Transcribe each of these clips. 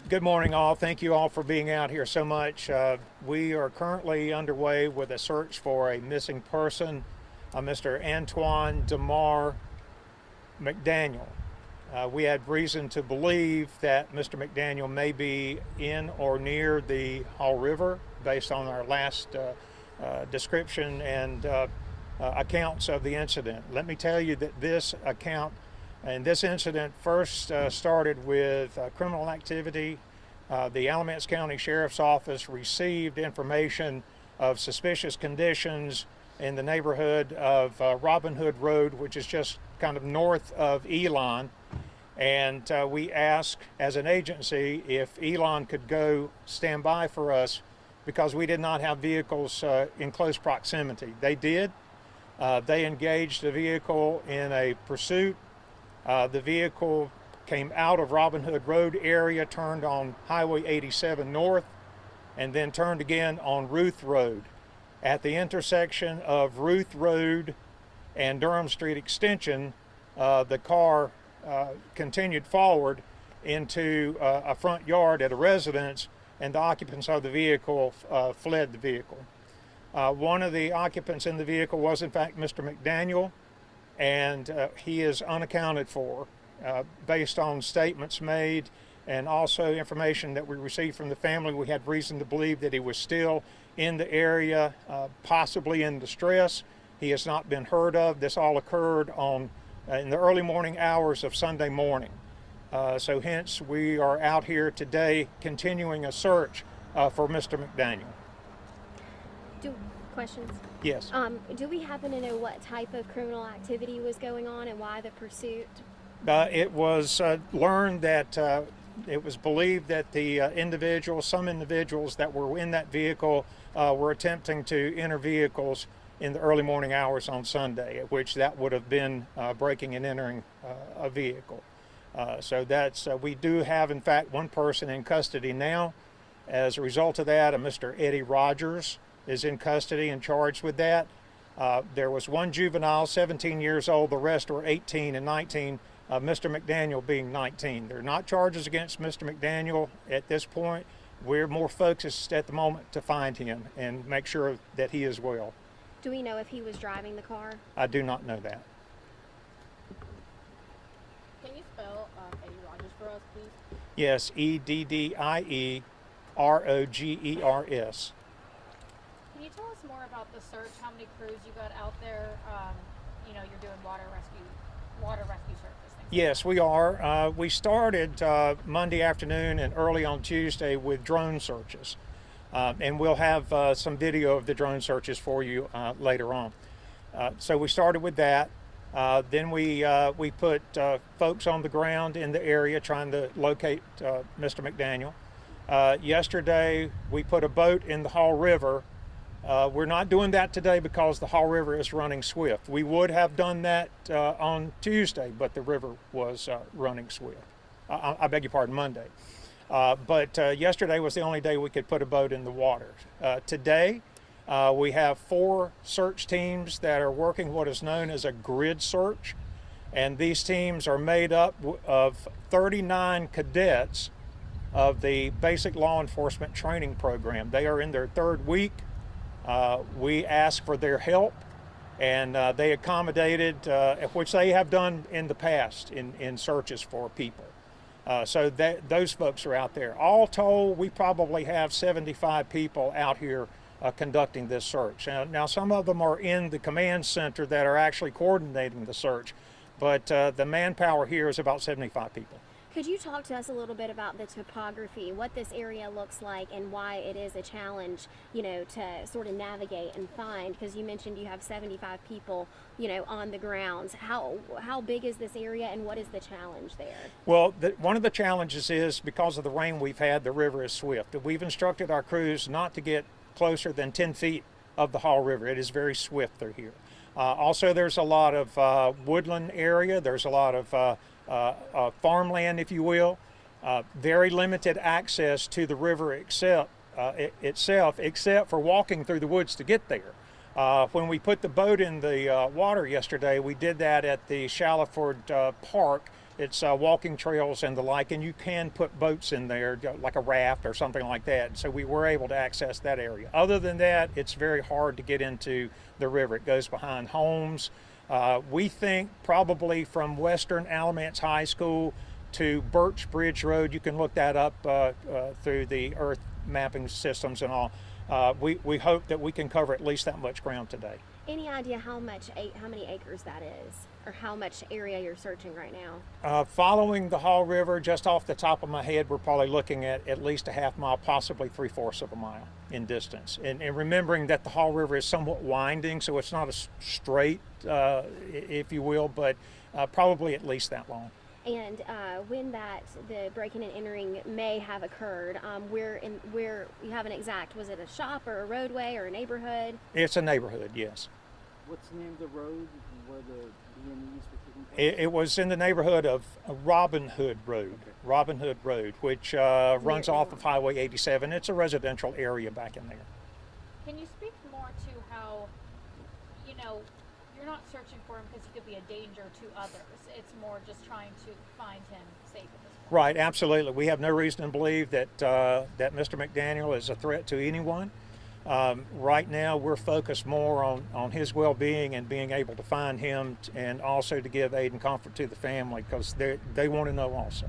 Good morning, all. Thank you all for being out here so much. We are currently underway with a search for a missing person, Mr. Antoine DeMar McDaniel. We had reason to believe that Mr. McDaniel may be in or near the Hall River based on our last description and accounts of the incident. Let me tell you that this account and this incident first started with criminal activity. The Alamance County Sheriff's Office received information of suspicious conditions in the neighborhood of Robin Hood Road, which is just kind of north of Elon. And we asked as an agency if Elon could go stand by for us because we did not have vehicles in close proximity. They did. They engaged the vehicle in a pursuit. The vehicle came out of Robin Hood Road area, turned on Highway 87 North, and then turned again on Ruth Road. At the intersection of Ruth Road and Durham Street Extension, the car continued forward into a front yard at a residence, and the occupants of the vehicle fled the vehicle. One of the occupants in the vehicle was in fact Mr. McDaniel, and he is unaccounted for based on statements made and also information that we received from the family. We had reason to believe that he was still in the area, possibly in distress. He has not been heard of. This all occurred in the early morning hours of Sunday morning. So hence we are out here today continuing a search for Mr. McDaniel. Questions? Yes. Do we happen to know what type of criminal activity was going on and why the pursuit? It was learned that it was believed that some individuals that were in that vehicle were attempting to enter vehicles in the early morning hours on Sunday, at which that would have been breaking and entering a vehicle. So we do have, in fact, one person in custody now. As a result of that, Mr. Eddie Rogers is in custody and charged with that. There was one juvenile, 17 years old. The rest were 18 and 19, Mr. McDaniel being 19. There are not charges against Mr. McDaniel at this point. We're more focused at the moment to find him and make sure that he is well. Do we know if he was driving the car? I do not know that. Can you spell Eddie Rogers for us, please? Yes, EDDIE ROGERS. Can you tell us more about the search? How many crews you got out there? You're doing water rescue searches. Yes, we are. We started Monday afternoon and early on Tuesday with drone searches. And we'll have some video of the drone searches for you later on. So we started with that. Then we put folks on the ground in the area trying to locate Mr. McDaniel. Yesterday we put a boat in the Hall River. We're not doing that today because the Hall River is running swift. We would have done that on Tuesday, but the river was running swift. I beg your pardon, Monday. But yesterday was the only day we could put a boat in the water. Today, we have 4 search teams that are working what is known as a grid search. And these teams are made up of 39 cadets of the basic law enforcement training program. They are in their 3rd week. We asked for their help, and they accommodated, which they have done in the past in searches for people. So those folks are out there. All told, we probably have 75 people out here conducting this search. Now, some of them are in the command center that are actually coordinating the search, but the manpower here is about 75 people. Could you talk to us a little bit about the topography, what this area looks like, and why it is a challenge, to sort of navigate and find? Because you mentioned you have 75 people, on the grounds. How big is this area, and what is the challenge there? Well, one of the challenges is because of the rain we've had, the river is swift. We've instructed our crews not to get closer than 10 feet of the Hall River. It is very swift through here. Also, there's a lot of woodland area. There's a lot of farmland, if you will. Very limited access to the river itself, except for walking through the woods to get there. When we put the boat in the water yesterday, we did that at the Shallowford Park it's walking trails and the like, and you can put boats in there, like a raft or something like that. So we were able to access that area. Other than that, it's very hard to get into the river. It goes behind homes. We think probably from Western Alamance High School to Birch Bridge Road, you can look that up through the earth mapping systems and all. We hope that we can cover at least that much ground today. Any idea how many acres that is, or how much area you're searching right now? Following the Hall River, just off the top of my head, we're probably looking at least a half mile, possibly 3/4 of a mile in distance. And remembering that the Hall River is somewhat winding, so it's not a straight, if you will, but probably at least that long. And when the breaking and entering may have occurred, where you have an exact, was it a shop or a roadway or a neighborhood? It's a neighborhood, yes. What's the name of the road where the B&Es were taking place? It was in the neighborhood of Robin Hood Road. Okay. Robin Hood Road, which runs off of Highway 87. It's a residential area back in there. Can you speak more to how, you're not searching for him because he could be a danger to others. It's more just trying to find him safe at this point. Right, absolutely. We have no reason to believe that that Mr. McDaniel is a threat to anyone. Right now, we're focused more on his well-being and being able to find him, and also to give aid and comfort to the family, because they want to know also.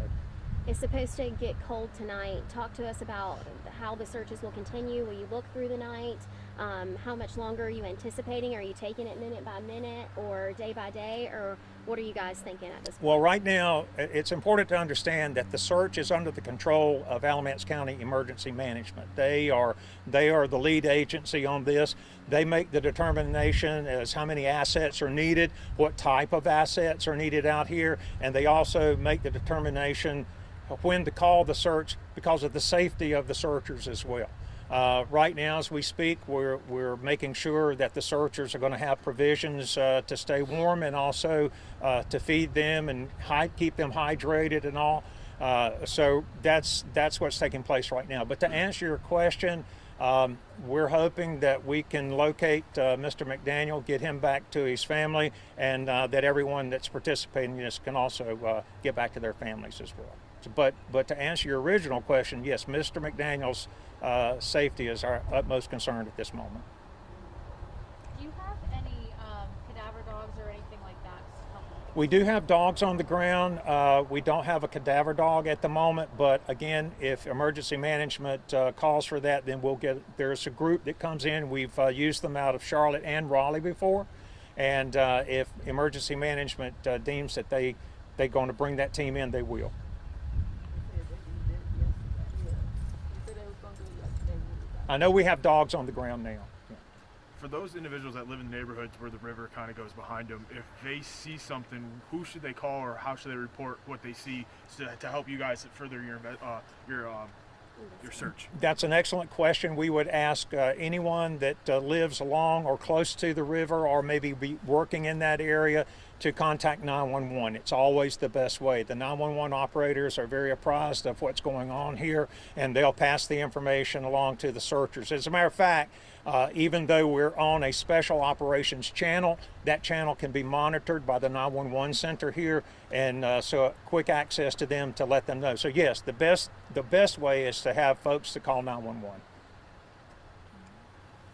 It's supposed to get cold tonight. Talk to us about how the searches will continue. Will you look through the night? How much longer are you anticipating? Are you taking it minute by minute or day by day, or what are you guys thinking at this point? Well, right now, it's important to understand that the search is under the control of Alamance County Emergency Management. They are the lead agency on this. They make the determination as how many assets are needed, what type of assets are needed out here, and they also make the determination of when to call the search because of the safety of the searchers as well. Right now, as we speak, we're making sure that the searchers are going to have provisions to stay warm, and also to feed them and keep them hydrated and all. So that's what's taking place right now. But to answer your question, we're hoping that we can locate Mr. McDaniel, get him back to his family, and that everyone that's participating in this can also get back to their families as well. But to answer your original question, yes, Mr. McDaniel's safety is our utmost concern at this moment. Do you have any cadaver dogs or anything like that? We do have dogs on the ground. We don't have a cadaver dog at the moment, but again, if emergency management calls for that, then there's a group that comes in. We've used them out of Charlotte and Raleigh before, and if emergency management deems that they're going to bring that team in, they will. I know we have dogs on the ground now. Yeah. For those individuals that live in neighborhoods where the river kind of goes behind them, if they see something, who should they call, or how should they report what they see to help you guys further your search? That's an excellent question. We would ask anyone that lives along or close to the river, or maybe be working in that area, to contact 911. It's always the best way. The 911 operators are very apprised of what's going on here, and they'll pass the information along to the searchers. As a matter of fact, even though we're on a special operations channel, that channel can be monitored by the 911 center here, and so quick access to them to let them know. So yes, the best way is to have folks to call 911.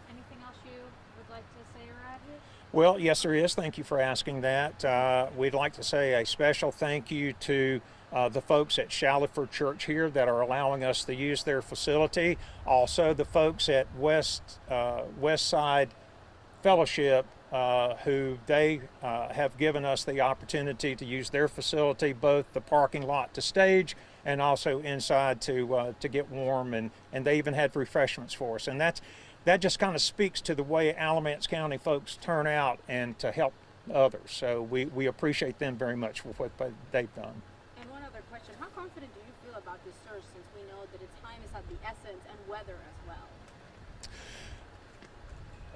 Anything else you would like to say or add here? Well, yes, there is. Thank you for asking that. We'd like to say a special thank you to the folks at Shallowford Church here that are allowing us to use their facility. Also, the folks at West Side Fellowship, who they have given us the opportunity to use their facility, both the parking lot to stage and also inside to get warm, and they even had refreshments for us. And that just kind of speaks to the way Alamance County folks turn out and to help others. So we appreciate them very much for what they've done. And one other question, how confident do you feel about this search, since we know that its time is of the essence, and weather as well?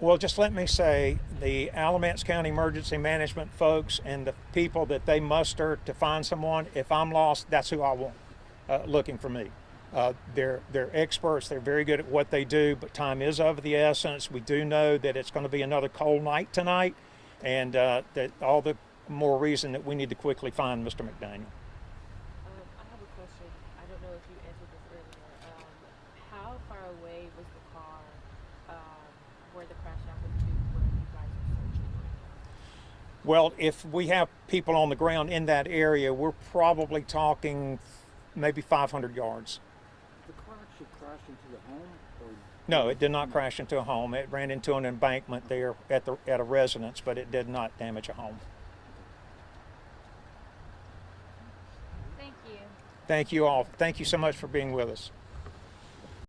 Well, just let me say, the Alamance County Emergency Management folks and the people that they muster to find someone, if I'm lost, that's who I want looking for me. They're experts. They're very good at what they do, but time is of the essence. We do know that it's going to be another cold night tonight, and that all the more reason that we need to quickly find Mr. McDaniel. you answered this earlier. How far away was the car where the crash happened to where you guys are searching right now? Well, if we have people on the ground in that area, we're probably talking maybe 500 yards. The car actually crashed into the home, or No, it did not crash into a home. It ran into an embankment there at a residence, but it did not damage a home. Thank you. Thank you all. Thank you so much for being with us.